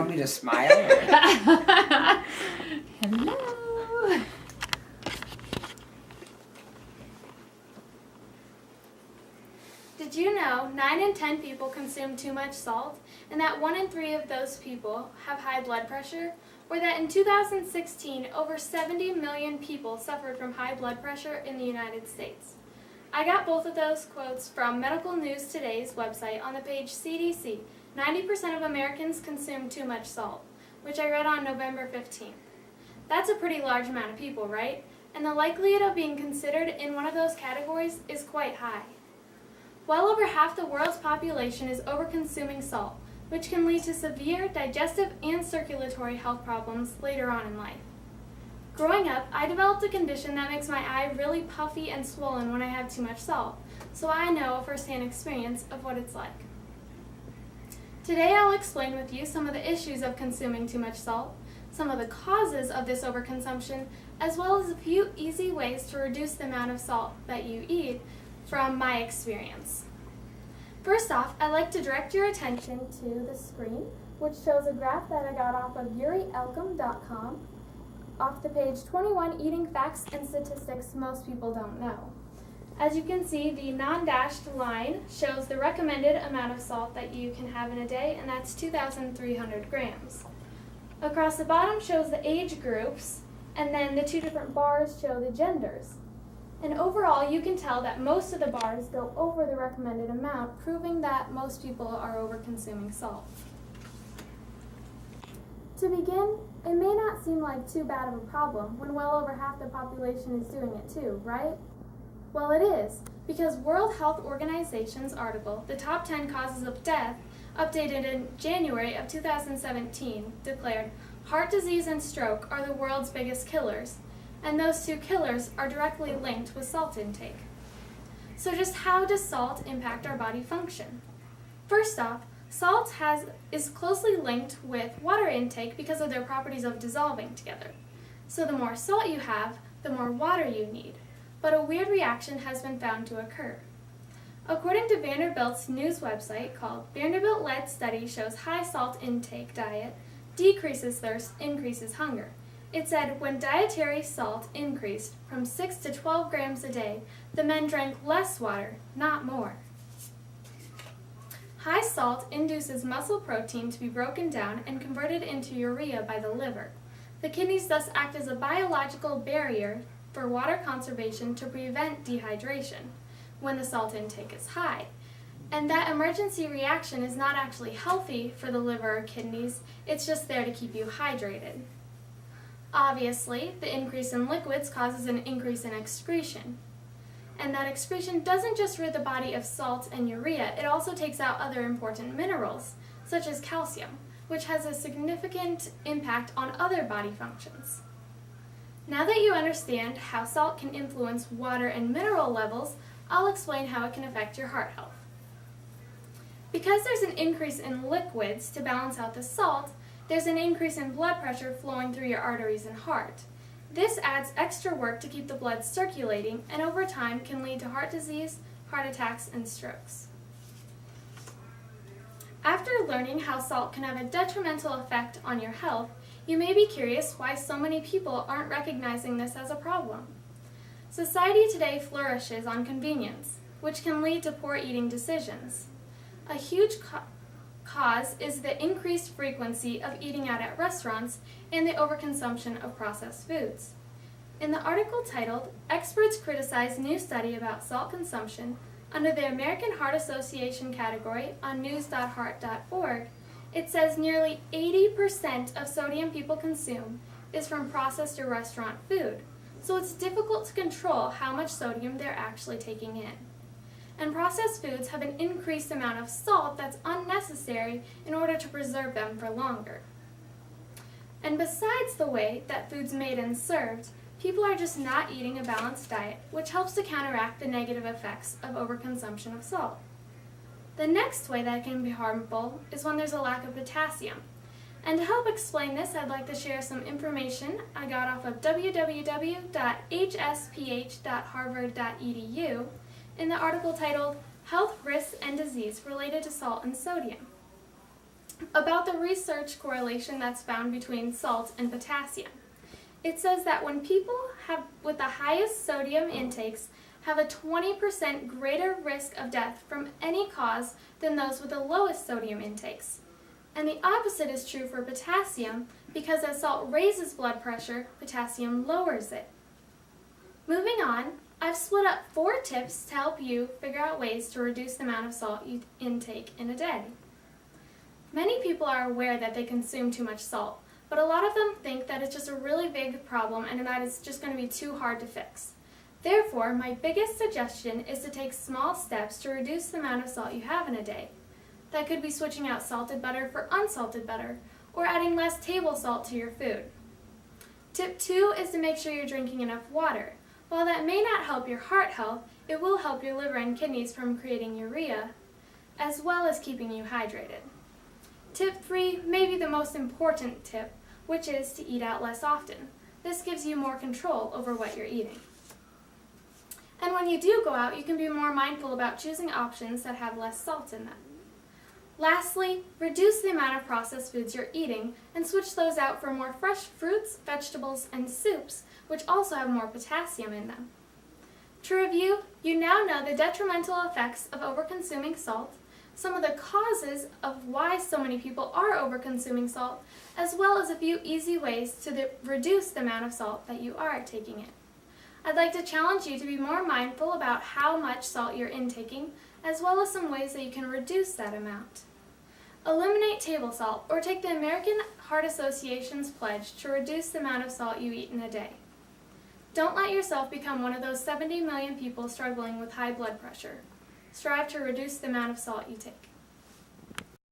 want me to smile? Or? Hello. Did you know 9 in 10 people consume too much salt, and that 1 in 3 of those people have high blood pressure? Or that in 2016, over 70 million people suffered from high blood pressure in the United States? I got both of those quotes from Medical News Today's website on the page CDC. 90% of Americans consume too much salt, which I read on November 15th. That's a pretty large amount of people, right? And the likelihood of being considered in one of those categories is quite high. Well over half the world's population is overconsuming salt, which can lead to severe digestive and circulatory health problems later on in life. Growing up, I developed a condition that makes my eye really puffy and swollen when I have too much salt, so I know a first-hand experience of what it's like. Today I'll explain with you some of the issues of consuming too much salt, some of the causes of this overconsumption, as well as a few easy ways to reduce the amount of salt that you eat from my experience. First off, I'd like to direct your attention to the screen, which shows a graph that I got off of urielcom.com, off the page 21, Eating Facts and Statistics Most People Don't Know. As you can see, the non-dashed line shows the recommended amount of salt that you can have in a day, and that's 2,300 grams. Across the bottom shows the age groups, and then the two different bars show the genders. And overall, you can tell that most of the bars go over the recommended amount, proving that most people are over-consuming salt. To begin, it may not seem like too bad of a problem when well over half the population is doing it too, right? Well, it is, because World Health Organization's article, The Top 10 Causes of Death, updated in January of 2017, declared heart disease and stroke are the world's biggest killers, and those two killers are directly linked with salt intake. So just how does salt impact our body function? First off, salt is closely linked with water intake because of their properties of dissolving together. So the more salt you have, the more water you need. But a weird reaction has been found to occur. According to Vanderbilt's news website called Vanderbilt-led study shows high salt intake diet decreases thirst, increases hunger. It said when dietary salt increased from 6 to 12 grams a day, the men drank less water, not more. High salt induces muscle protein to be broken down and converted into urea by the liver. The kidneys thus act as a biological barrier for water conservation to prevent dehydration when the salt intake is high. And that emergency reaction is not actually healthy for the liver or kidneys, it's just there to keep you hydrated. Obviously, the increase in liquids causes an increase in excretion. And that excretion doesn't just rid the body of salt and urea, it also takes out other important minerals, such as calcium, which has a significant impact on other body functions. Now that you understand how salt can influence water and mineral levels, I'll explain how it can affect your heart health. Because there's an increase in liquids to balance out the salt, there's an increase in blood pressure flowing through your arteries and heart. This adds extra work to keep the blood circulating, and over time can lead to heart disease, heart attacks, and strokes. After learning how salt can have a detrimental effect on your health, you may be curious why so many people aren't recognizing this as a problem. Society today flourishes on convenience, which can lead to poor eating decisions. A huge cause is the increased frequency of eating out at restaurants and the overconsumption of processed foods. In the article titled, Experts Criticize New Study About Salt Consumption, under the American Heart Association category on news.heart.org, it says nearly 80% of sodium people consume is from processed or restaurant food, so it's difficult to control how much sodium they're actually taking in. And processed foods have an increased amount of salt that's unnecessary in order to preserve them for longer. And besides the way that food's made and served, people are just not eating a balanced diet, which helps to counteract the negative effects of overconsumption of salt. The next way that it can be harmful is when there's a lack of potassium. And to help explain this, I'd like to share some information I got off of www.hsph.harvard.edu in the article titled Health Risks and Disease Related to Salt and Sodium. about the research correlation that's found between salt and potassium. It says that when people with the highest sodium intakes have a 20% greater risk of death from any cause than those with the lowest sodium intakes. And the opposite is true for potassium, because as salt raises blood pressure, potassium lowers it. Moving on, I've split up 4 tips to help you figure out ways to reduce the amount of salt you intake in a day. Many people are aware that they consume too much salt, but a lot of them think that it's just a really big problem and that it's just going to be too hard to fix. Therefore, my biggest suggestion is to take small steps to reduce the amount of salt you have in a day. That could be switching out salted butter for unsalted butter, or adding less table salt to your food. Tip 2 is to make sure you're drinking enough water. While that may not help your heart health, it will help your liver and kidneys from creating urea, as well as keeping you hydrated. Tip 3 may be the most important tip, which is to eat out less often. This gives you more control over what you're eating. And when you do go out, you can be more mindful about choosing options that have less salt in them. Lastly, reduce the amount of processed foods you're eating and switch those out for more fresh fruits, vegetables, and soups, which also have more potassium in them. To review, you now know the detrimental effects of overconsuming salt, some of the causes of why so many people are overconsuming salt, as well as a few easy ways to reduce the amount of salt that you are taking in. I'd like to challenge you to be more mindful about how much salt you're intaking, as well as some ways that you can reduce that amount. Eliminate table salt, or take the American Heart Association's pledge to reduce the amount of salt you eat in a day. Don't let yourself become one of those 70 million people struggling with high blood pressure. Strive to reduce the amount of salt you take.